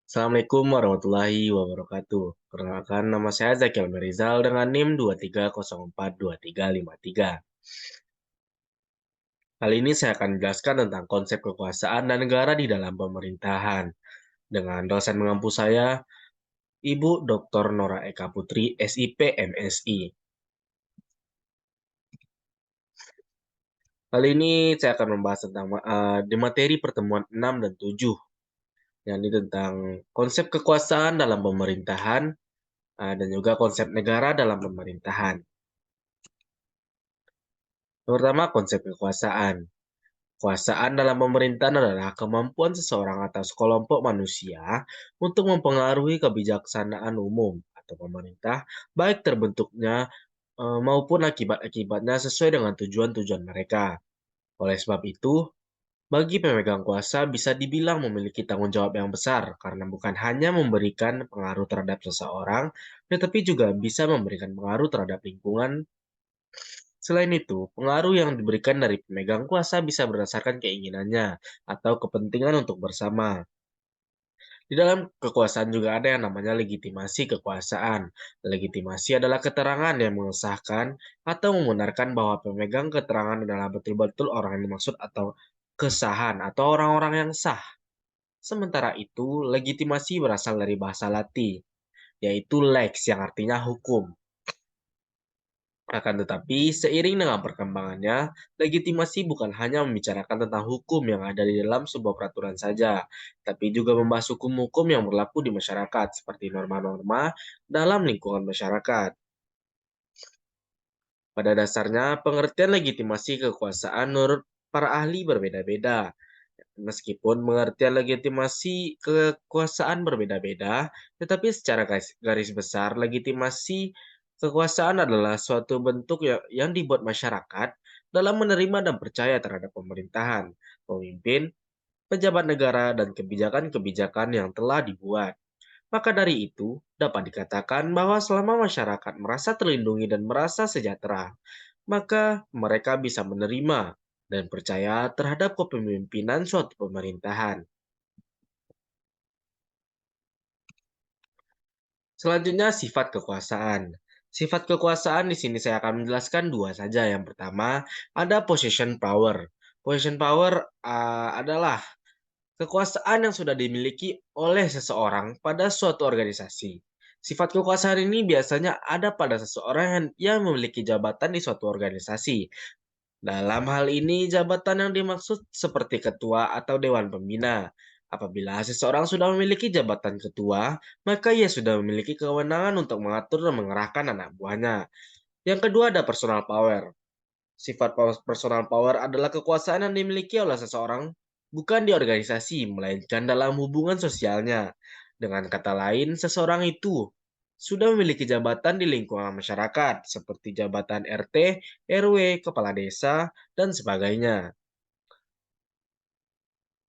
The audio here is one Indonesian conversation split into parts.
Assalamualaikum warahmatullahi wabarakatuh. Perkenalkan, nama saya Zaki Rizal dengan NIM 23042353. Kali ini saya akan menjelaskan tentang konsep kekuasaan dan negara di dalam pemerintahan. Dengan dosen mengampu saya, Ibu Dr. Nora Eka Putri, SIP, MSI. Kali ini saya akan membahas tentang di materi pertemuan 6 dan 7, yakni tentang konsep kekuasaan dalam pemerintahan dan juga konsep negara dalam pemerintahan. Pertama, konsep kekuasaan. Kekuasaan dalam pemerintahan adalah kemampuan seseorang atau sekelompok manusia untuk mempengaruhi kebijaksanaan umum atau pemerintah, baik terbentuknya maupun akibat-akibatnya sesuai dengan tujuan-tujuan mereka. Oleh sebab itu, bagi pemegang kuasa bisa dibilang memiliki tanggung jawab yang besar karena bukan hanya memberikan pengaruh terhadap seseorang, tetapi juga bisa memberikan pengaruh terhadap lingkungan. Selain itu, pengaruh yang diberikan dari pemegang kuasa bisa berdasarkan keinginannya atau kepentingan untuk bersama. Di dalam kekuasaan juga ada yang namanya legitimasi kekuasaan. Legitimasi adalah keterangan yang mengesahkan atau membenarkan bahwa pemegang keterangan adalah betul-betul orang yang dimaksud atau kesahan atau orang-orang yang sah. Sementara itu, legitimasi berasal dari bahasa Latin, yaitu lex yang artinya hukum. Akan tetapi, seiring dengan perkembangannya, legitimasi bukan hanya membicarakan tentang hukum yang ada di dalam sebuah peraturan saja, tapi juga membahas hukum-hukum yang berlaku di masyarakat, seperti norma-norma dalam lingkungan masyarakat. Pada dasarnya, pengertian legitimasi kekuasaan menurut para ahli berbeda-beda. Meskipun pengertian legitimasi kekuasaan berbeda-beda, tetapi secara garis besar, legitimasi kekuasaan adalah suatu bentuk yang dibuat masyarakat dalam menerima dan percaya terhadap pemerintahan, pemimpin, pejabat negara, dan kebijakan-kebijakan yang telah dibuat. Maka dari itu, dapat dikatakan bahwa selama masyarakat merasa terlindungi dan merasa sejahtera, maka mereka bisa menerima dan percaya terhadap kepemimpinan suatu pemerintahan. Selanjutnya, sifat kekuasaan. Sifat kekuasaan di sini saya akan menjelaskan dua saja. Yang pertama, ada possession power. Possession power adalah kekuasaan yang sudah dimiliki oleh seseorang pada suatu organisasi. Sifat kekuasaan ini biasanya ada pada seseorang yang memiliki jabatan di suatu organisasi. Dalam hal ini, jabatan yang dimaksud seperti ketua atau dewan pembina. Apabila seseorang sudah memiliki jabatan ketua, maka ia sudah memiliki kewenangan untuk mengatur dan mengerahkan anak buahnya. Yang kedua ada personal power. Sifat personal power adalah kekuasaan yang dimiliki oleh seseorang bukan di organisasi, melainkan dalam hubungan sosialnya. Dengan kata lain, seseorang itu sudah memiliki jabatan di lingkungan masyarakat, seperti jabatan RT, RW, kepala desa, dan sebagainya.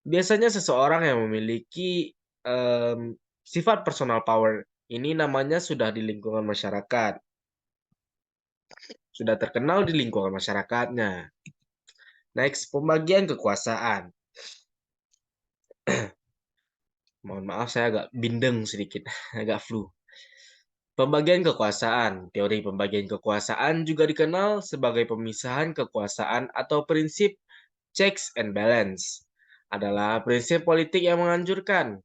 Biasanya seseorang yang memiliki sifat personal power ini namanya sudah di lingkungan masyarakat, sudah terkenal di lingkungan masyarakatnya. Next, pembagian kekuasaan. Mohon maaf, saya agak bindeng sedikit, agak flu. Pembagian kekuasaan. Teori pembagian kekuasaan juga dikenal sebagai pemisahan kekuasaan atau prinsip checks and balance. Adalah prinsip politik yang menganjurkan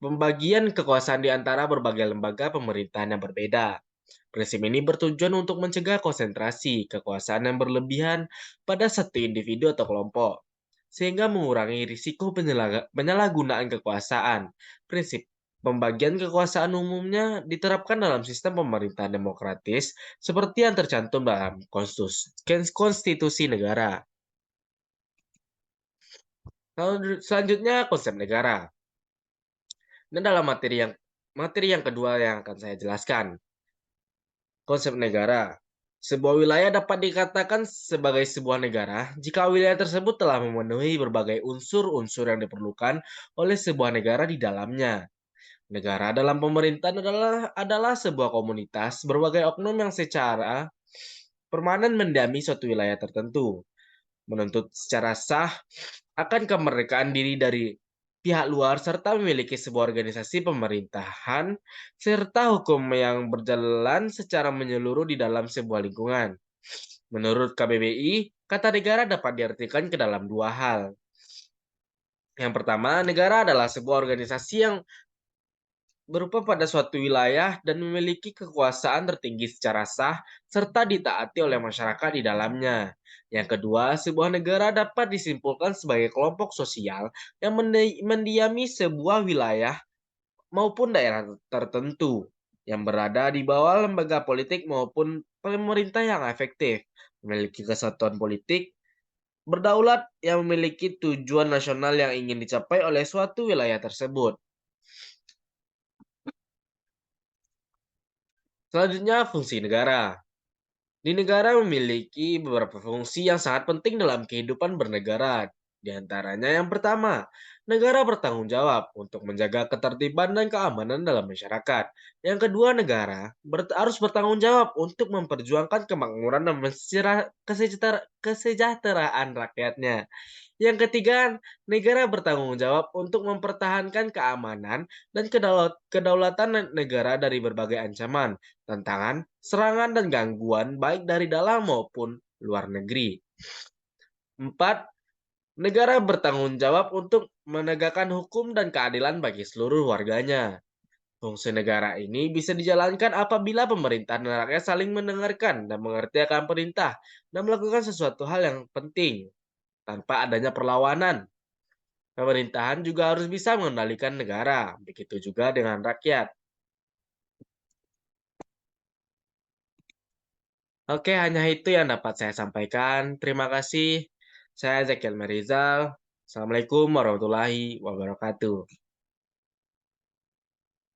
pembagian kekuasaan di antara berbagai lembaga pemerintahan yang berbeda. Prinsip ini bertujuan untuk mencegah konsentrasi kekuasaan yang berlebihan pada satu individu atau kelompok, sehingga mengurangi risiko penyalahgunaan kekuasaan. Prinsip pembagian kekuasaan umumnya diterapkan dalam sistem pemerintahan demokratis seperti yang tercantum dalam konstitusi negara. Lalu selanjutnya konsep negara. Dan dalam materi yang kedua yang akan saya jelaskan, konsep negara. Sebuah wilayah dapat dikatakan sebagai sebuah negara jika wilayah tersebut telah memenuhi berbagai unsur-unsur yang diperlukan oleh sebuah negara di dalamnya. Negara dalam pemerintahan adalah sebuah komunitas berbagai oknum yang secara permanen mendiami suatu wilayah tertentu, menuntut secara sah akan kemerdekaan diri dari pihak luar serta memiliki sebuah organisasi pemerintahan serta hukum yang berjalan secara menyeluruh di dalam sebuah lingkungan. Menurut KBBI, kata negara dapat diartikan ke dalam dua hal. Yang pertama, negara adalah sebuah organisasi yang berupa pada suatu wilayah dan memiliki kekuasaan tertinggi secara sah serta ditaati oleh masyarakat di dalamnya. Yang kedua, sebuah negara dapat disimpulkan sebagai kelompok sosial yang mendiami sebuah wilayah maupun daerah tertentu yang berada di bawah lembaga politik maupun pemerintah yang efektif, memiliki kesatuan politik, berdaulat yang memiliki tujuan nasional yang ingin dicapai oleh suatu wilayah tersebut. Selanjutnya, fungsi negara. Di negara memiliki beberapa fungsi yang sangat penting dalam kehidupan bernegara. Di antaranya yang pertama, negara bertanggung jawab untuk menjaga ketertiban dan keamanan dalam masyarakat. Yang kedua, negara harus bertanggung jawab untuk memperjuangkan kemakmuran dan kesejahteraan rakyatnya. Yang ketiga, negara bertanggung jawab untuk mempertahankan keamanan dan kedaulatan negara dari berbagai ancaman, tantangan, serangan, dan gangguan baik dari dalam maupun luar negeri. 4. Negara bertanggung jawab untuk menegakkan hukum dan keadilan bagi seluruh warganya. Fungsi negara ini bisa dijalankan apabila pemerintah dan rakyat saling mendengarkan dan mengerti akan perintah dan melakukan sesuatu hal yang penting tanpa adanya perlawanan. Pemerintahan juga harus bisa mengendalikan negara, begitu juga dengan rakyat. Oke, hanya itu yang dapat saya sampaikan. Terima kasih. Saya Zekiel Merizal. Assalamualaikum warahmatullahi wabarakatuh.